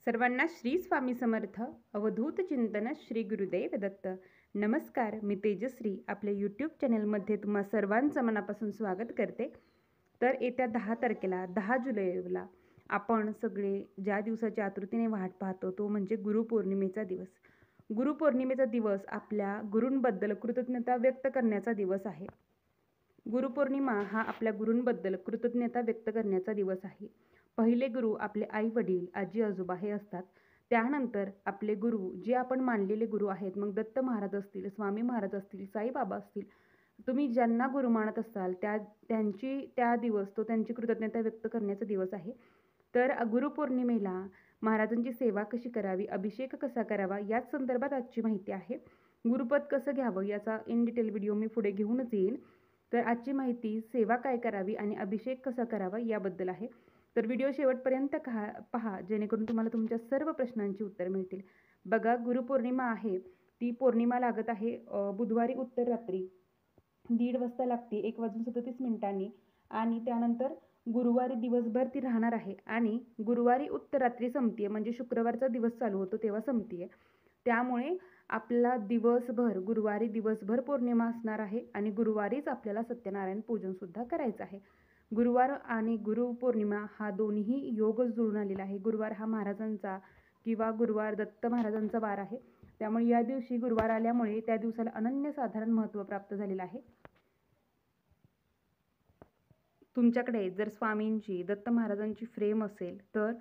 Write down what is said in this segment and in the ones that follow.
सर्वांना श्री स्वामी समर्थ अवधूत चिंतन श्री गुरुदेव दत्त. नमस्कार, मी तेजश्री आपल्या यूट्यूब चॅनलमध्ये तुम्हा सर्वांचं मनापासून स्वागत करते. तर येत्या 10 तारखेला 10 जुलैला आपण सगळे ज्या दिवसाची आतुरतेने वाट पाहतो तो म्हणजे गुरुपौर्णिमेचा दिवस. गुरुपौर्णिमेचा दिवस आपल्या गुरूंबद्दल कृतज्ञता व्यक्त करण्याचा दिवस आहे. गुरुपौर्णिमा हा आपल्या गुरूंबद्दल कृतज्ञता व्यक्त करण्याचा दिवस आहे. पहिले गुरु आपले आई वडील, आजी आजोबा हे असतात. त्यानंतर आपले गुरु जे आपण मानलेले गुरु आहेत, मग दत्त महाराज असतील, स्वामी महाराज असतील, साईबाबा असतील, तुम्ही ज्यांना गुरु मानत असाल त्या दिवस तो त्यांची कृतज्ञता व्यक्त करण्याचा दिवस आहे. तर गुरुपौर्णिमेला महाराजांची सेवा कशी करावी, अभिषेक कसा करावा याच संदर्भात आजची माहिती आहे. गुरुपद कसं घ्यावं याचा इन डिटेल व्हिडिओ मी पुढे घेऊनच येईल. तर आजची माहिती सेवा काय करावी आणि अभिषेक कसा करावा याबद्दल आहे. तर व्हिडिओ शेवटपर्यंत पहा जेणेकरून तुम्हाला तुमच्या सर्व प्रश्नांची उत्तर मिळतील. बघा, गुरुपौर्णिमा आहे ती पौर्णिमा लागत आहे बुधवारी उत्तर रात्री 1:30 वाजता लागते, 1:37 आणि त्यानंतर गुरुवारी दिवसभर ती राहणार आहे आणि गुरुवारी उत्तर रात्री संपतीये, म्हणजे शुक्रवारचा दिवस चालू होतो तेव्हा संपतीये. त्यामुळे आपला दिवसभर गुरुवारी दिवसभर पौर्णिमा असणार आहे आणि गुरुवारीच आपल्याला सत्यनारायण पूजन सुद्धा करायचं आहे. गुरुवार आणि गुरुपौर्णिमा हा दोन्ही योग जुळून आलेला आहे. गुरुवार हा महाराजांचा किंवा गुरुवार दत्त महाराजांचा वार आहे. त्यामुळे या दिवशी गुरुवार आल्यामुळे त्या दिवसाला अनन्यसाधारण महत्त्व प्राप्त झालेलं आहे. तुमच्याकडे जर स्वामींची, दत्त महाराजांची फ्रेम असेल तर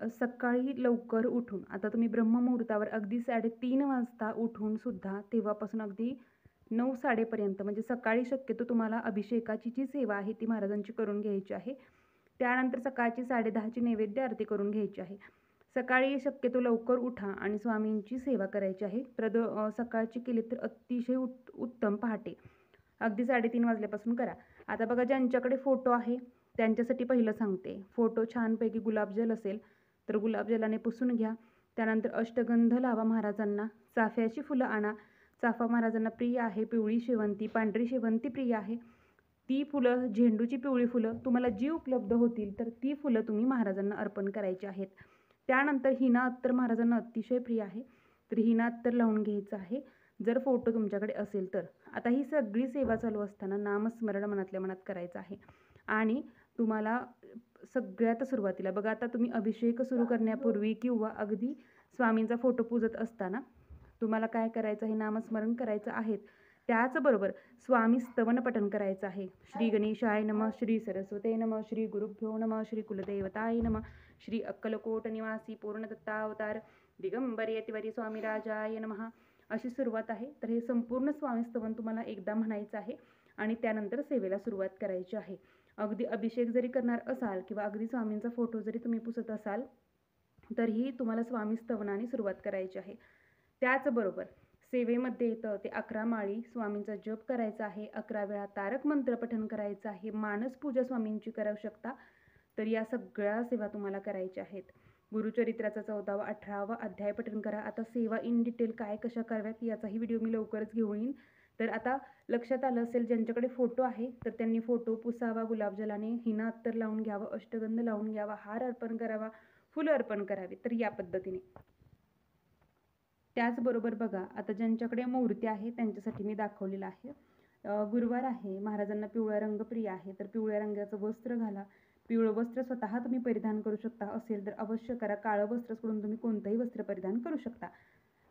सकाळी लवकर उठून, आता तुम्ही ब्रह्ममुहूर्तावर अगदी 3:30 वाजता उठून सुद्धा तेव्हापासून अगदी 9-9:30 पर्यंत म्हणजे सकाळी शक्यतो तुम्हाला अभिषेकाची जी सेवा आहे ती महाराजांची करून घ्यायची आहे. त्यानंतर सकाळची 10:30ची नैवेद्य आरती करून घ्यायची आहे. सकाळी शक्यतो लवकर उठा आणि स्वामींची सेवा करायची आहे. सकाळची केली तर अतिशय उत्तम. पहाटे अगदी 3:30 वाजल्यापासून करा. आता बघा, ज्यांच्याकडे फोटो आहे त्यांच्यासाठी पहिलं सांगते. फोटो छानपैकी गुलाबजल असेल तर गुलाबजलाने पुसून घ्या. त्यानंतर अष्टगंध लावा महाराजांना. चाफ्याची फुलं आणा. चाफा महाराजांना प्रिय आहे. पिवळी शेवंती, पांढरी शेवंती प्रिय आहे. ती फुलं, झेंडूची पिवळी फुलं तुम्हाला जी उपलब्ध होतील तर ती फुलं तुम्ही महाराजांना अर्पण करायची आहेत. त्यानंतर हिना अत्तर महाराजांना अतिशय प्रिय आहे, तर हिना अत्तर लावून घ्यायचं आहे जर फोटो तुमच्याकडे असेल तर. आता ही सगळी सेवा चालू असताना नामस्मरण मनातल्या मनात करायचं आहे. आणि तुम्हाला सगळ्यात सुरुवातीला बघा, आता तुम्ही अभिषेक सुरू करण्यापूर्वी किंवा अगदी स्वामींचा फोटो पूजत असताना तुम्हाला काय करायचं आहे, नामस्मरण करायचं आहे. त्याचबरोबर स्वामी स्तवन पठण करायचं आहे. श्री गणेशाय नमः, श्री सरस्वते नमः, श्री गुरुभ्यो नमः, श्री कुलदेवताय नमः, श्री अक्कलकोट निवासी पूर्णदत्तावतार दिगंबर यतिवरी स्वामी राजाय नमः, अशी सुरुवात आहे. तर हे संपूर्ण स्वामी स्तवन तुम्हाला एकदा म्हणायचं आहे आणि त्यानंतर सेवेला सुरुवात करायची आहे. अगदी अभिषेक जरी करणार असाल किंवा अगदी स्वामींचा फोटो जरी तुम्ही पुसत असाल तरीही तुम्हाला स्वामी स्तवनाने सुरुवात करायची आहे. त्याचबरोबर सेवेमध्ये येतं ते 11 माळी स्वामींचा जप करायचा आहे. 11 वेळा तारक मंत्र पठण करायचं आहे. मानस पूजा स्वामींची करू शकता. तर या सगळ्या सेवा तुम्हाला करायच्या आहेत. गुरुचरित्राचा 14वा 18वा अध्याय पठण करा. आता सेवा इन डिटेल काय कशा कराव्यात याचाही व्हिडिओ मी लवकरच घेऊन येईन. तर आता लक्षात आलं असेल, ज्यांच्याकडे फोटो आहे तर त्यांनी फोटो पुसावा गुलाबजलाने, हिना अत्तर लावून घ्यावं, अष्टगंध लावून घ्यावा, हार अर्पण करावा, फुलं अर्पण करावी. तर या पद्धतीने. त्याचबरोबर बघा, आता ज्यांच्याकडे मूर्ती आहे त्यांच्यासाठी मी दाखवलेलं आहे. गुरुवार आहे, महाराजांना पिवळा रंग प्रिय आहे, तर पिवळ्या रंगाचं वस्त्र घाला. पिवळं वस्त्र स्वतः तुम्ही परिधान करू शकता, असेल तर अवश्य करा. काळं वस्त्र सोडून तुम्ही कोणतंही वस्त्र परिधान करू शकता.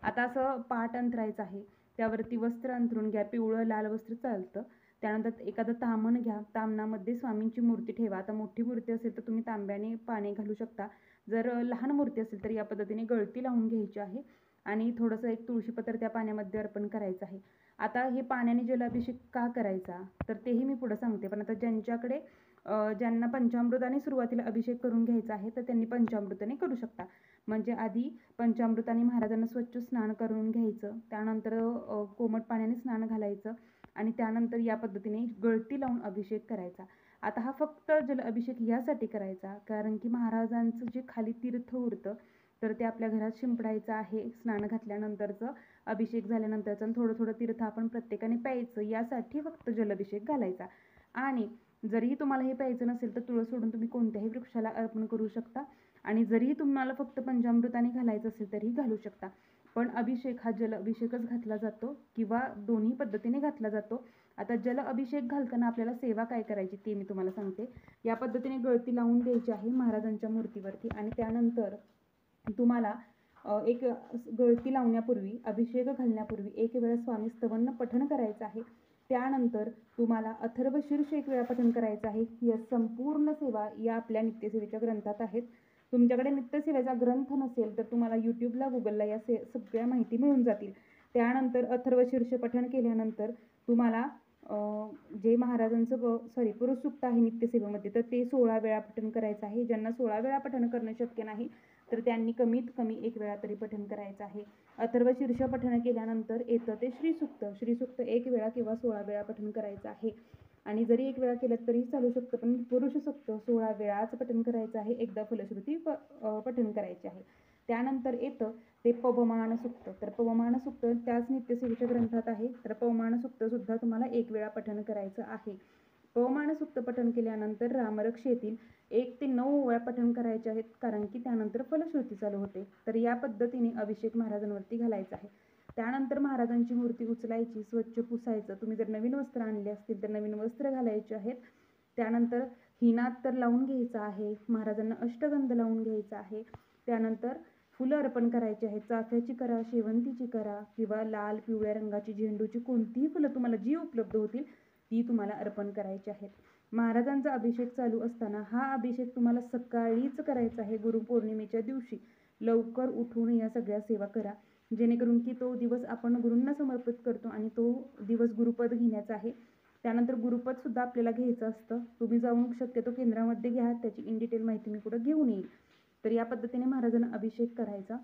आता असं पाट अंथरायचं आहे, त्यावरती वस्त्र अंथरून घ्या. पिवळं लाल वस्त्र चालतं. त्यानंतर एखादं ताम्हण घ्या. ताम्हणामध्ये स्वामींची मूर्ती ठेवा. आता मोठी मूर्ती असेल तर तुम्ही तांब्याने पाणी घालू शकता. जर लहान मूर्ती असेल तर या पद्धतीने गळती लावून घ्यायची आहे आणि थोडंसं एक तुळशीपत्र त्या पाण्यामध्ये अर्पण करायचं आहे. आता हे पाण्याने जलाभिषेक का करायचा तर तेही मी पुढे सांगते. पण आता ज्यांना पंचामृताने सुरुवातीला अभिषेक करून घ्यायचा आहे तर त्यांनी पंचामृताने करू शकता. म्हणजे आधी पंचामृताने महाराजांना स्वच्छ स्नान करून घ्यायचं, त्यानंतर कोमट पाण्याने स्नान घालायचं आणि त्यानंतर या पद्धतीने गळती लावून अभिषेक करायचा. आता हा फक्त जल अभिषेक यासाठी करायचा कारण की महाराजांचं जे खाली तीर्थ उरतं तर ते आपल्या घरात शिंपडायचं आहे. स्नान घातल्यानंतरचं, अभिषेक झाल्यानंतरचं, आणि थोडं थोडं तीर्थ आपण प्रत्येकाने प्यायचं, यासाठी फक्त जलाभिषेक घालायचा. आणि जरीही तुम्हाला हे प्यायचं नसेल तर तुळस सोडून तुम्ही कोणत्याही वृक्षाला अर्पण करू शकता आणि जरी तुम्हाला फक्त पंचामृताने घालायचं असेल तरीही घालू शकता. पण अभिषेक हा जल अभिषेकच घातला जातो किंवा दोन्ही पद्धतीने घातला जातो. आता जल अभिषेक घालताना आपल्याला सेवा काय करायची ते मी तुम्हाला सांगते. या पद्धतीने गळती लावून द्यायची आहे महाराजांच्या मूर्तीवरती आणि त्यानंतर तुम्हाला एक गळती लावण्यापूर्वी अभिषेक घालण्यापूर्वी एक वेळा स्वामी स्तवन पठण करायचं आहे. त्यानंतर तुम्हाला अथर्वशीर्ष एक वेळा पठण करायचं आहे. या संपूर्ण सेवा या आपल्या नित्यसेवेच्या ग्रंथात आहेत. तुमच्याकडे नित्यसेवेचा ग्रंथ नसेल तर तुम्हाला यूट्यूबला गुगलला या सगळ्या माहिती मिळून जातील. त्यानंतर अथर्वशीर्ष पठण केल्यानंतर तुम्हाला जे महाराजांचं पुरुष सूक्त आहे नित्यसेवेमध्ये तर ते 16 वेळा पठण करायचं आहे. ज्यांना 16 वेळा पठण करणं शक्य नाही तर त्यांनी कमीत कमी 1 वेळा तरी पठण करायचं आहे. अथर्वशीर्ष पठण केल्यानंतर येतं ते श्रीसूक्त. श्रीसूक्त 1 वेळा किंवा 16 वेळा पठण करायचं आहे. आणि जरी 1 वेळा केलं तरी चालू शकतं, पण पुरुष सूक्त 16 वेळाच पठण करायचं आहे. एकदा फलश्रुती पठण करायची आहे. त्यानंतर येतं ते पवमान सूक्त. तर पवमान सूक्त त्याच नित्यसेवेच्या ग्रंथात आहे. तर पवमान सूक्त सुद्धा तुम्हाला 1 वेळा पठण करायचं आहे. पवमान सूक्त पठण केल्यानंतर रामरक्ष येतील 1 ते 9 वेळा पठण करायचे आहेत, कारण की त्यानंतर फलश्रुती चालू होते. तर या पद्धतीने अभिषेक महाराजांवरती घालायचा आहे. त्यानंतर महाराजांची मूर्ती उचलायची, स्वच्छ पुसायचं. तुम्ही जर नवीन वस्त्र आणले असतील तर नवीन वस्त्र घालायचे आहेत. त्यानंतर हिनात्तर लावून घ्यायचा आहे. महाराजांना अष्टगंध लावून घ्यायचा आहे. त्यानंतर फुलं अर्पण करायची आहेत. चाफ्याची करा, शेवंतीची करा किंवा लाल पिवळ्या रंगाची झेंडूची कोणतीही फुलं तुम्हाला जी उपलब्ध होतील ती तुम्हाला अर्पण करायची आहेत. महाराजांचा अभिषेक चालू असताना हा अभिषेक तुम्हाला सकाळीच करायचा आहे. गुरुपौर्णिमेच्या दिवशी लवकर उठून या सगळ्या सेवा करा, जेणेकरून की तो दिवस आपण गुरूंना समर्पित करतो आणि तो दिवस गुरुपद घेण्याचा आहे. त्यानंतर गुरुपद सुद्धा आपल्याला घ्यायचं असतं. तुम्ही जाऊन शक्यतो केंद्रामध्ये घ्या, त्याची इन डिटेल माहिती मी पुढे घेऊन येईल. तर या पद्धतीने महाराजांना अभिषेक करायचा.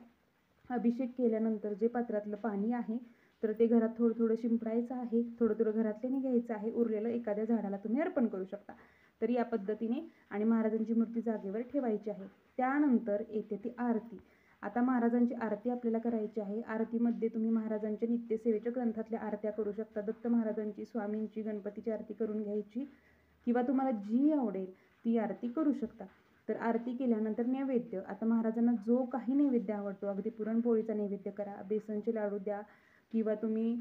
अभिषेक केल्यानंतर जे पात्रातलं पाणी आहे तर ते घरात थोडं थोडं शिंपडायचं आहे. थोडं थोडं घरातल्याने घ्यायचं आहे. उरलेलं एखाद्या झाडाला तुम्ही अर्पण करू शकता. तर या पद्धतीने आणि महाराजांची मूर्ती जागेवर ठेवायची आहे. त्यानंतर येते ती आरती. आता महाराजांची आरती आपल्याला करायची आहे. आरतीमध्ये तुम्ही महाराजांच्या नित्यसेवेच्या ग्रंथातल्या आरत्या करू शकता. दत्त महाराजांची, स्वामींची, गणपतीची आरती करून घ्यायची किंवा तुम्हाला जी आवडेल ती आरती करू शकता. तर आरती केल्यानंतर नैवेद्य. आता महाराजांना जो काही नैवेद्य आवडतो, अगदी पुरणपोळीचा नैवेद्य करा, बेसनचे लाडू द्या किंवा तुम्ही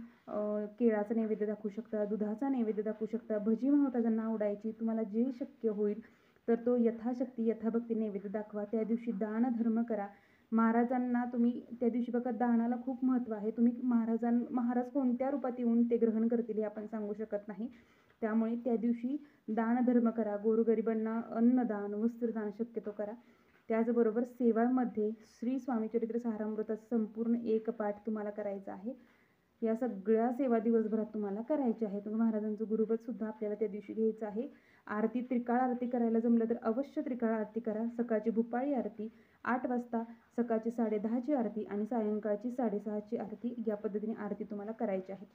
केळाचा नैवेद्य दाखवू शकता, दुधाचा नैवेद्य दाखवू शकता. भजी महाराजांना आवडायची, तुम्हाला जे शक्य होईल तर तो यथाशक्ती यथाभक्ती नैवेद्य दाखवा. त्या दिवशी दान धर्म करा. महाराजांना तुम्ही त्या दिवशी बघा दानाला खूप महत्त्व आहे. तुम्ही महाराज कोणत्या रूपात येऊन ते ग्रहण करतील हे आपण सांगू शकत नाही. त्यामुळे त्या दिवशी दानधर्म करा. गोरगरिबांना अन्नदान, वस्त्रदान शक्यतो करा. त्याचबरोबर सेवामध्ये श्री स्वामीचरित्र सारामृताचा संपूर्ण 1 पाठ तुम्हाला करायचा आहे. या सगळ्या सेवा दिवसभरात तुम्हाला करायच्या आहेत. महाराजांचं गुरुपद सुद्धा आपल्याला त्या दिवशी घ्यायचं आहे. आरती त्रिकाळ आरती करायला जमलं तर अवश्य त्रिकाळ आरती करा. सकाळची भूपाळी आरती 8 वाजता, सकाळची 10:30ची आरती आणि सायंकाळची 6:30ची आरती या पद्धतीने आरती तुम्हाला करायची आहे.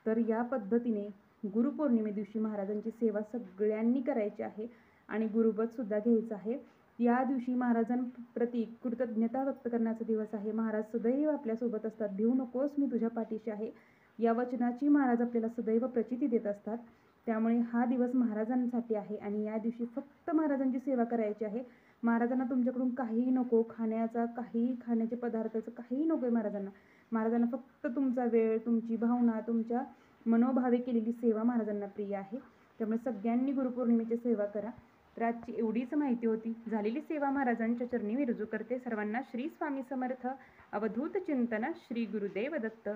तर या पद्धतीने गुरुपौर्णिमे दिवशी महाराजांची सेवा सगळ्यांनी करायची आहे आणि गुरुपद सुद्धा घ्यायचं आहे. या दिवशी महाराजांप्रती कृतज्ञता व्यक्त करण्याचा दिवस आहे. महाराज सदैव आपल्यासोबत असतात. भिवू नकोस, मी तुझ्या पाठीशी आहे. या वचनाची महाराज आपल्याला सदैव प्रचिती देत असतात. त्यामुळे हा दिवस महाराजांसाठी आहे आणि या दिवशी फक्त महाराजांची सेवा करायची आहे. महाराजांना तुमच्याकडून काहीही नको, खाण्याचे पदार्थाचं काहीही नको आहे महाराजांना. महाराजांना फक्त तुमचा वेळ, तुमची भावना, तुमच्या मनोभावे केलेली सेवा महाराजांना प्रिय आहे. त्यामुळे सगळ्यांनी गुरुपौर्णिमेची सेवा करा. तर आजची एवढीच माहिती होती. झालेली सेवा महाराजांच्या चरणी मी रुजू करते. सर्वांना श्री स्वामी समर्थ. अवधूत चिंतन. श्री गुरुदेव दत्त.